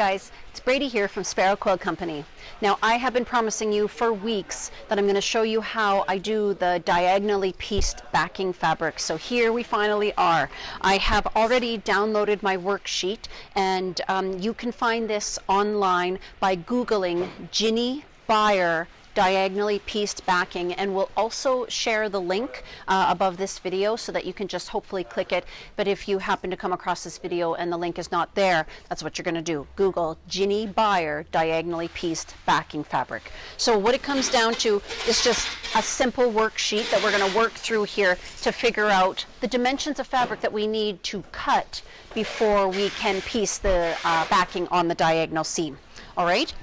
guys, it's Bradie here from Sparrow Quilt Company. Now I have been promising you for weeks that I'm going to show you how I do the diagonally pieced backing fabric. So here we finally are. I have already downloaded my worksheet, and you can find this online by Googling Jinny Beyer diagonally pieced backing, and we'll also share the link above this video so that you can just hopefully click it. But if you happen to come across this video and the link is not there, that's what you're going to do. Google Jinny Beyer diagonally pieced backing fabric. So what it comes down to is just a simple worksheet that we're going to work through here to figure out the dimensions of fabric that we need to cut before we can piece the backing on the diagonal seam. All right?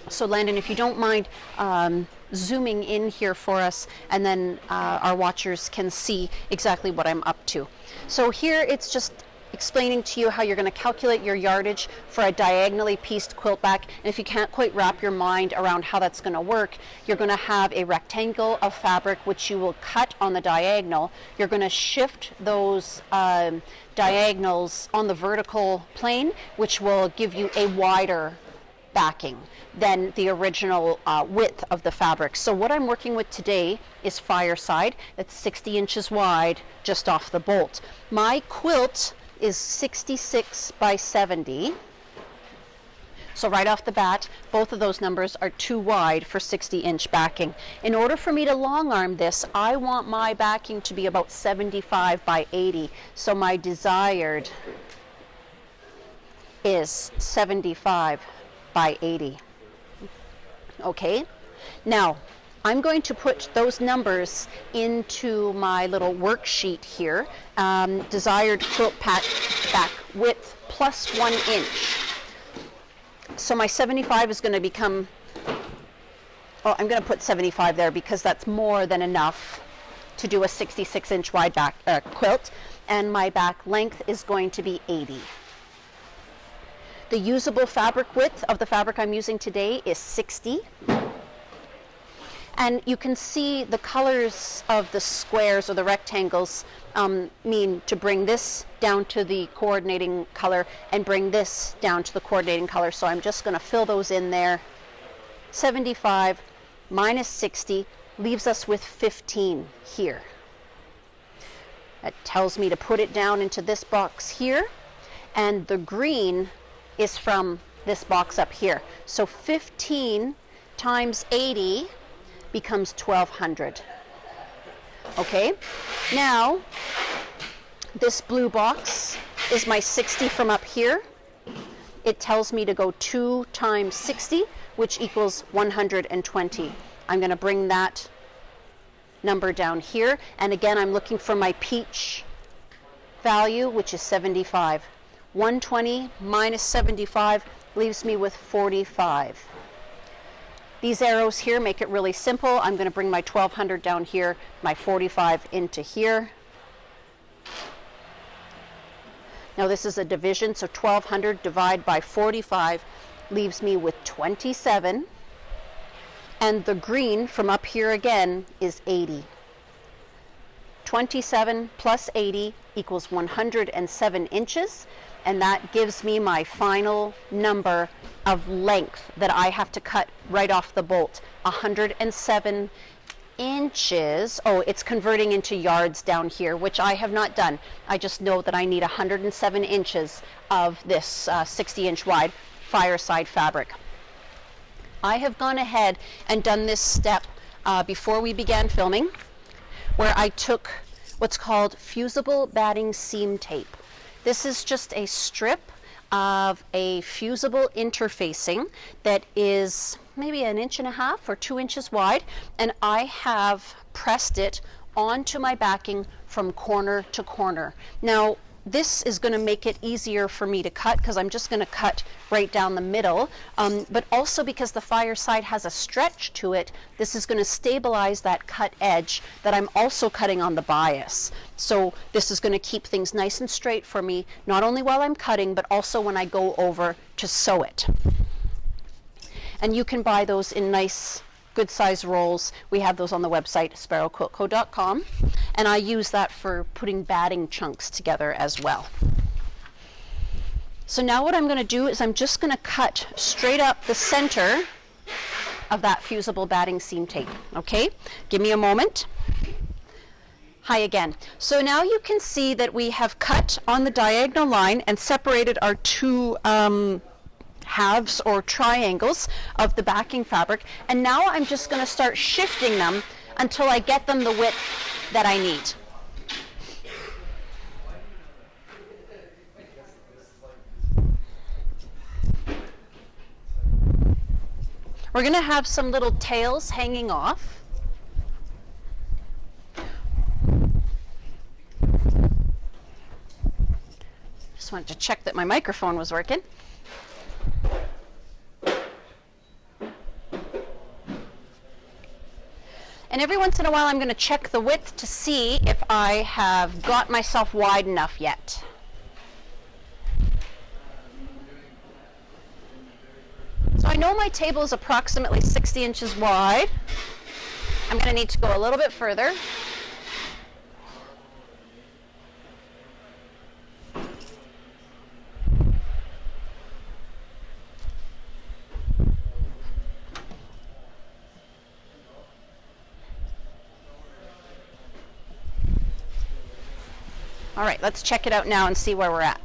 So Landon, if you don't mind zooming in here for us, and then our watchers can see exactly what I'm up to. So here it's just explaining to you how you're going to calculate your yardage for a diagonally pieced quilt back. And if you can't quite wrap your mind around how that's going to work, you're going to have a rectangle of fabric which you will cut on the diagonal. You're going to shift those diagonals on the vertical plane, which will give you a wider backing than the original width of the fabric. So what I'm working with today is fireside. It's 60 inches wide just off the bolt. My quilt is 66 by 70. So right off the bat, both of those numbers are too wide for 60-inch backing. In order for me to long arm this, I want my backing to be about 75 by 80. So my desired is 75 by 80. Okay, now I'm going to put those numbers into my little worksheet here. Desired quilt back width plus 1 inch. So my 75 is going to become, well, I'm going to put 75 there because that's more than enough to do a 66-inch wide back quilt, and my back length is going to be 80. The usable fabric width of the fabric I'm using today is 60. And you can see the colors of the squares or the rectangles mean to bring this down to the coordinating color and bring this down to the coordinating color. So I'm just going to fill those in there. 75 minus 60 leaves us with 15 here. That tells me to put it down into this box here. And the green is from this box up here. So 15 times 80 becomes 1200. Okay, now this blue box is my 60 from up here. It tells me to go 2 times 60, which equals 120. I'm going to bring that number down here, and again I'm looking for my peach value, which is 75. 120 minus 75 leaves me with 45. These arrows here make it really simple. I'm going to bring my 1200 down here, my 45 into here. Now this is a division, so 1200 divided by 45 leaves me with 27. And the green from up here again is 80. 27 plus 80 equals 107 inches. And that gives me my final number of length that I have to cut right off the bolt. 107 inches. Oh, it's converting into yards down here, which I have not done. I just know that I need 107 inches of this 60-inch wide fireside fabric. I have gone ahead and done this step before we began filming, where I took what's called fusible batting seam tape. This is just a strip of a fusible interfacing that is maybe 1.5 inches or 2 inches wide, and I have pressed it onto my backing from corner to corner. Now this is going to make it easier for me to cut because I'm just going to cut right down the middle, but also because the fireside has a stretch to it, this is going to stabilize that cut edge that I'm also cutting on the bias. So this is going to keep things nice and straight for me, not only while I'm cutting, but also when I go over to sew it. And you can buy those in nice good size rolls. We have those on the website, sparrowquiltco.com, and I use that for putting batting chunks together as well. So now what I'm going to do is I'm just going to cut straight up the center of that fusible batting seam tape. Okay, give me a moment. Hi again. So now you can see that we have cut on the diagonal line and separated our two halves or triangles of the backing fabric, and now I'm just going to start shifting them until I get them the width that I need. We're going to have some little tails hanging off. Just wanted to check that my microphone was working. And every once in a while I'm going to check the width to see if I have got myself wide enough yet. So I know my table is approximately 60 inches wide. I'm going to need to go a little bit further. All right, let's check it out now and see where we're at.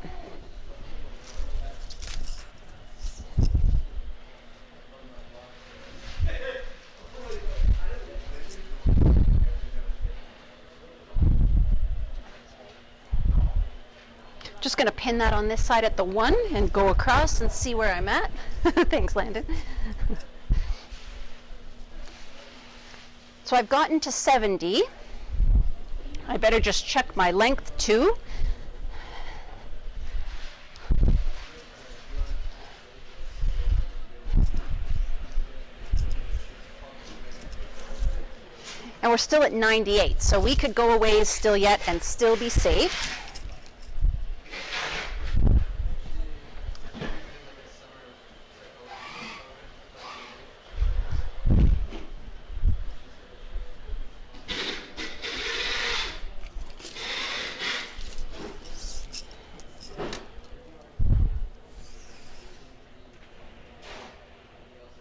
Just going to pin that on this side at the 1 and go across and see where I'm at. Thanks, Landon. So I've gotten to 70. I better just check my length too. And we're still at 98, so we could go a ways still yet and still be safe.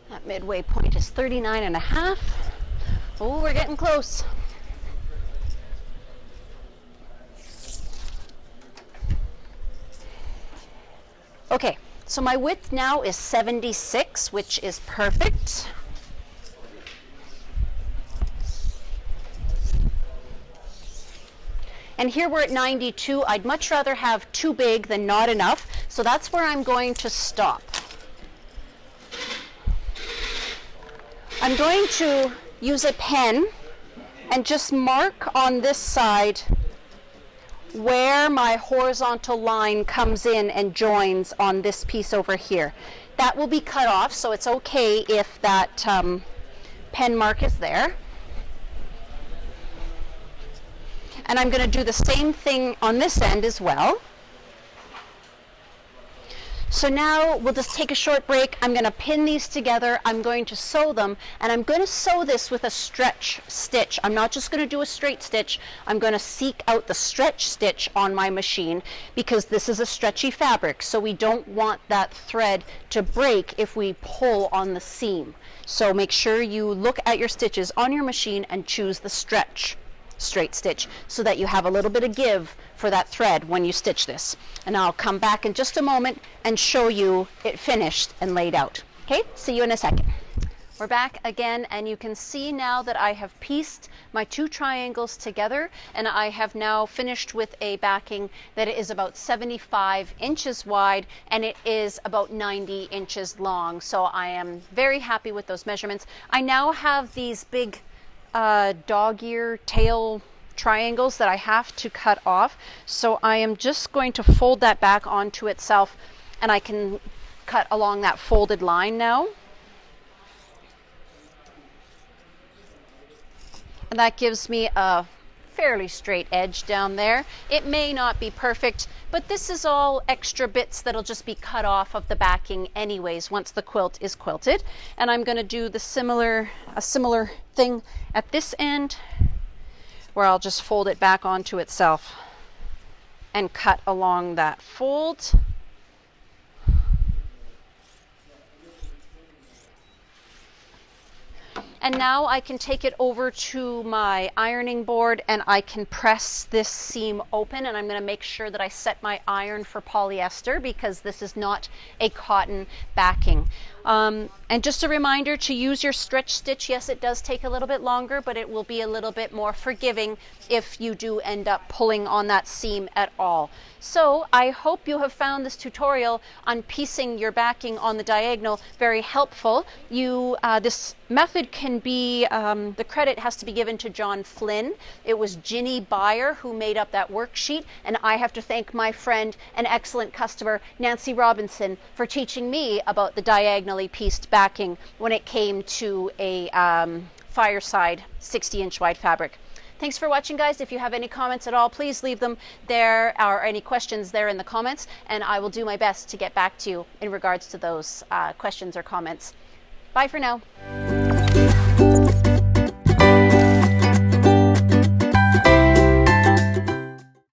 That midway point is 39.5. Oh, we're getting close. Okay, so my width now is 76, which is perfect. And here we're at 92. I'd much rather have too big than not enough, so that's where I'm going to stop. I'm going to use a pen and just mark on this side where my horizontal line comes in and joins on this piece over here. That will be cut off, so it's okay if that pen mark is there. And I'm going to do the same thing on this end as well. So now we'll just take a short break. I'm going to pin these together. I'm going to sew them, and I'm going to sew this with a stretch stitch. I'm not just going to do a straight stitch. I'm going to seek out the stretch stitch on my machine because this is a stretchy fabric, so we don't want that thread to break if we pull on the seam. So make sure you look at your stitches on your machine and choose the stretch straight stitch so that you have a little bit of give for that thread when you stitch this. And I'll come back in just a moment and show you it finished and laid out. Okay, see you in a second. We're back again, and you can see now that I have pieced my two triangles together, and I have now finished with a backing that is about 75 inches wide and it is about 90 inches long. So I am very happy with those measurements. I now have these big dog ear tail triangles that I have to cut off, so I am just going to fold that back onto itself, and I can cut along that folded line now, and that gives me a fairly straight edge down there. It may not be perfect, but this is all extra bits that'll just be cut off of the backing anyways once the quilt is quilted. And I'm going to do a similar thing at this end, where I'll just fold it back onto itself and cut along that fold. And now I can take it over to my ironing board and I can press this seam open, and I'm going to make sure that I set my iron for polyester because this is not a cotton backing. And just a reminder to use your stretch stitch. Yes, it does take a little bit longer, but it will be a little bit more forgiving if you do end up pulling on that seam at all. So I hope you have found this tutorial on piecing your backing on the diagonal very helpful. This method can be, the credit has to be given to John Flynn. It was Jinny Beyer who made up that worksheet, and I have to thank my friend and excellent customer Nancy Robinson for teaching me about the diagonally pieced backing when it came to a fireside 60-inch wide fabric. Thanks for watching, guys. If you have any comments at all, please leave them there, or any questions there in the comments, and I will do my best to get back to you in regards to those questions or comments. Bye for now.